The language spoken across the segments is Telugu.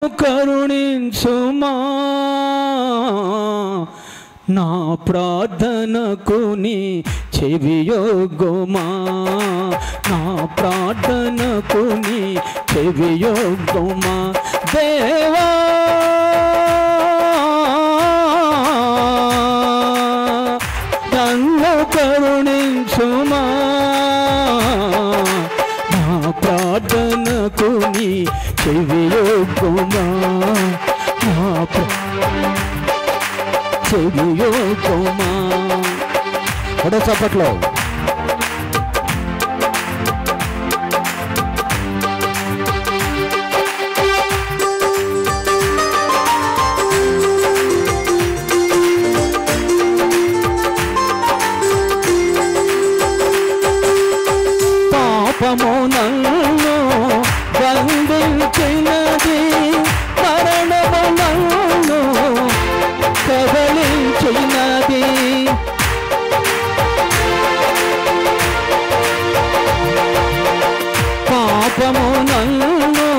కరుణించుమా, నా ప్రార్థనకు నీ చెవియొగ్గుమా, నా ప్రార్థనకు నీ చెవియొగ్గుమా. దేవా నన్ను కరుణించుమా, నా ప్రార్థనకు నీ చెవియొగ్గుమా, చెవియొగ్గుమా. ఒకటో చప్పట్లో పాపము నన్ను బంధించినది, మరణము నన్ను కబళించినది. పాపము నన్ను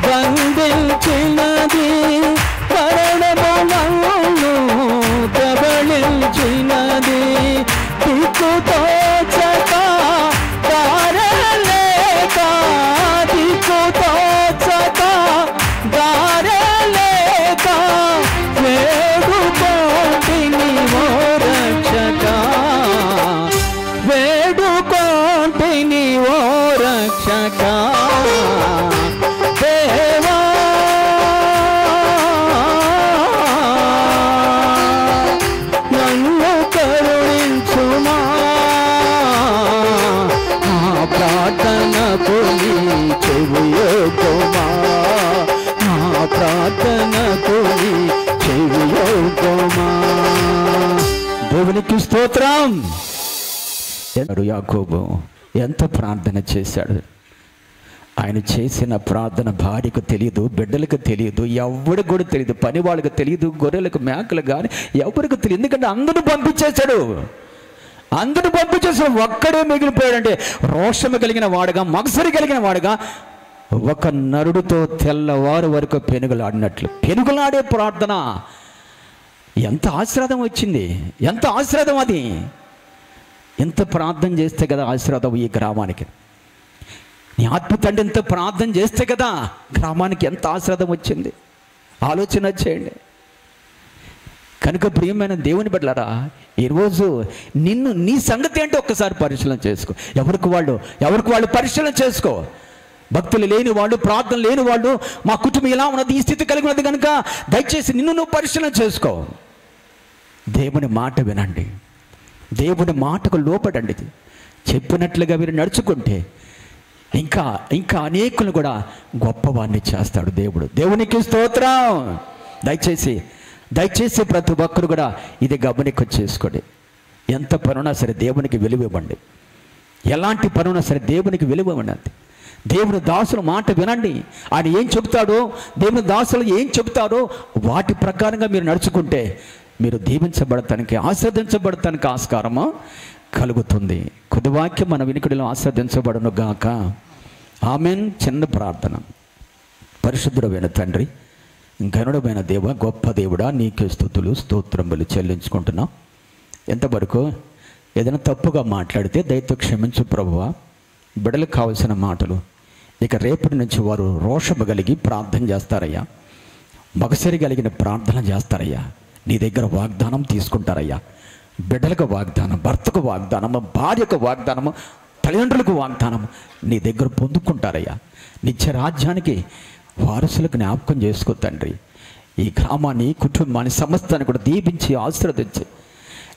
బంధించినది, మరణము నన్ను కబళించినది. దిక్కుతో చక దారలేక, దిక్కుతో చక దారలేక, వేడుకోంటిని ఓ రక్షక, వేడుకోంటిని ఓ రక్షక. దేవా నన్ను కరుణించుమా, నా ప్రార్థనకు నీ చెవియొగ్గుమా, నా ప్రార్థనకు నీ చెవియొగ్గుమా. దేవునికి స్తోత్రం. యాకోబు ఎంత ప్రార్థన చేశాడు. ఆయన చేసిన ప్రార్థన భార్యకు తెలియదు, బిడ్డలకు తెలియదు, ఎవరికి కూడా తెలియదు, పని వాళ్ళకి తెలియదు, గొర్రెలకు మేకలు కానీ ఎవరికి తెలియదు. ఎందుకంటే అందరూ పంపించేశాడు, అందరూ పంపించేశాడు. ఒక్కడే మిగిలిపోయాడంటే రోషము కలిగిన వాడుగా, మగసరి కలిగిన వాడుగా, ఒక నరుడితో తెల్లవారు వరకు పెనుగులాడినట్లు. పెనుగులాడే ప్రార్థన ఎంత ఆశీర్వాదం వచ్చింది, ఎంత ఆశీర్వాదం అది. ఎంత ప్రార్థన చేస్తే కదా ఆశీర్వాదం ఈ గ్రామానికి. నీ ఆత్మ తండ్రి ఎంత ప్రార్థన చేస్తే కదా గ్రామానికి ఎంత ఆశీర్వాదం వచ్చింది. ఆలోచన చేయండి. కనుక ప్రియమైన దేవుని బిడ్డలారా, ఈరోజు నిన్ను నీ సంగతి ఏంటో ఒక్కసారి పరిశీలన చేసుకో. ఎవరికి వాళ్ళు పరిశీలన చేసుకో. భక్తులు లేని వాళ్ళు, ప్రార్థన లేని వాళ్ళు, మా కుటుంబం ఇలా ఉన్నది, ఈ స్థితి కలిగి ఉన్నది కనుక దయచేసి నిన్ను నువ్వు పరిశీలన చేసుకో. దేవుని మాట వినండి, దేవుని మాటకు లోపడండి. చెప్పినట్లుగా మీరు నడుచుకుంటే ఇంకా ఇంకా అనేకులను కూడా గొప్పవాడిని చేస్తాడు దేవుడు. దేవునికి స్తోత్రం. దయచేసి ప్రతి ఒక్కరు కూడా ఇది గమనిక చేసుకోండి. ఎంత పనున్నా సరే దేవునికి విలువ ఇవ్వండి. ఎలాంటి పనున్నా సరే దేవునికి విలువ ఇవ్వండి. దేవుని దాసుల మాట వినండి. ఆయన ఏం చెబుతాడో, దేవుని దాసులు ఏం చెబుతాడో వాటి ప్రకారంగా మీరు నడుచుకుంటే మీరు దీవించబడటానికి, ఆశీర్వదించబడటానికి ఆస్కారము కలుగుతుంది. కొద్ది వాక్యం మన వినికిడిలో ఆశీర్వదించబడును గాక. ఆమెన్. చిన్న ప్రార్థన. పరిశుద్ధుడైన తండ్రి, ఘనుడమైన దేవ, గొప్ప దేవుడా, నీకే స్తుతులు స్తోత్రములు చెల్లించుకుంటున్నాం. ఎంతవరకు ఏదైనా తప్పుగా మాట్లాడితే దయతో క్షమించు ప్రభువా. బిడ్డలకు కావలసిన మాటలు ఇక రేపటి నుంచి వారు రోషము కలిగి ప్రార్థన చేస్తారయ్యా, మగసరి కలిగిన ప్రార్థన చేస్తారయ్యా. నీ దగ్గర వాగ్దానం తీసుకుంటారయ్యా. బిడ్డలకు వాగ్దానం, భర్తకు వాగ్దానము, భార్యకు వాగ్దానము, తల్లిదండ్రులకు వాగ్దానము నీ దగ్గర పొందుకుంటారయ్యా. నిత్య రాజ్యానికి వారసులకు జ్ఞాపకం చేసుకో తండ్రి. ఈ గ్రామాన్ని, కుటుంబాన్ని, సమస్తాన్ని కూడా దీపించి ఆశీర్వదించి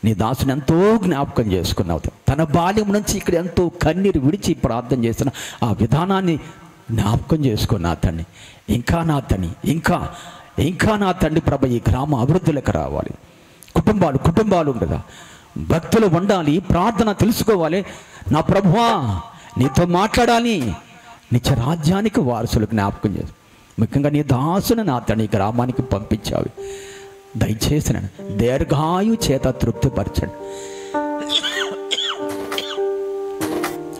నీ దాసుని ఎంతో జ్ఞాపకం చేసుకున్నావు. తన బాల్యం నుంచి ఇక్కడ ఎంతో కన్నీరు విడిచి ప్రార్థన చేసిన ఆ విధానాన్ని జ్ఞాపకం చేసుకున్నా తండ్రి. ఇంకా నా తండ్రి ప్రభ, ఈ గ్రామ అభివృద్ధిలోకి రావాలి. కుటుంబాలు ఉండగా భక్తులు ఉండాలి, ప్రార్థన తెలుసుకోవాలి. నా ప్రభువా, నీతో మాట్లాడాలి. నిత్య రాజ్యానికి వారసులకు జ్ఞాపకం చేసి ముఖ్యంగా నీ దాసుని నా తండ్రి గ్రామానికి పంపించావి. దయచేసి దీర్ఘాయు చేత తృప్తిపరచండి.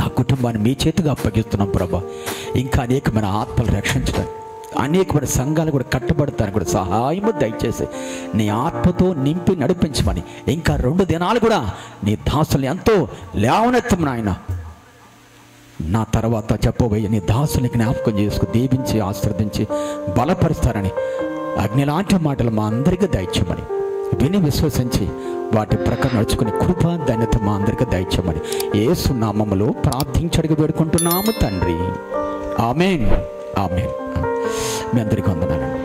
ఆ కుటుంబాన్ని మీ చేతిగా అప్పగిస్తున్నాం ప్రభా. ఇంకా అనేకమైన ఆత్మలు రక్షించడం, అనేకమైన సంఘాలు కూడా కట్టబడతాను కూడా సహాయము దయచేసి నీ ఆత్మతో నింపి నడిపించమని, ఇంకా 2 దినాలు కూడా నీ దాసులు ఎంతో లేవనెత్తము నాయన. నా తర్వాత చెప్పబోయే నీ దాసుని జ్ఞాపకం చేసుకు దీవించి ఆశీర్వదించి బలపరుస్తారని అగ్నిలాంటి మాటలు మా అందరికీ దయచేయమని, విని విశ్వసించి వాటి ప్రకారం నడుచుకునే కృప ధన్యత మా అందరికీ దయచేయమని యేసు నామములో ప్రార్థించి అడిగి వేడుకుంటున్నాము తండ్రి. ఆమేన్. ఆమేన్. మీ అందరికీ వందనాలండి.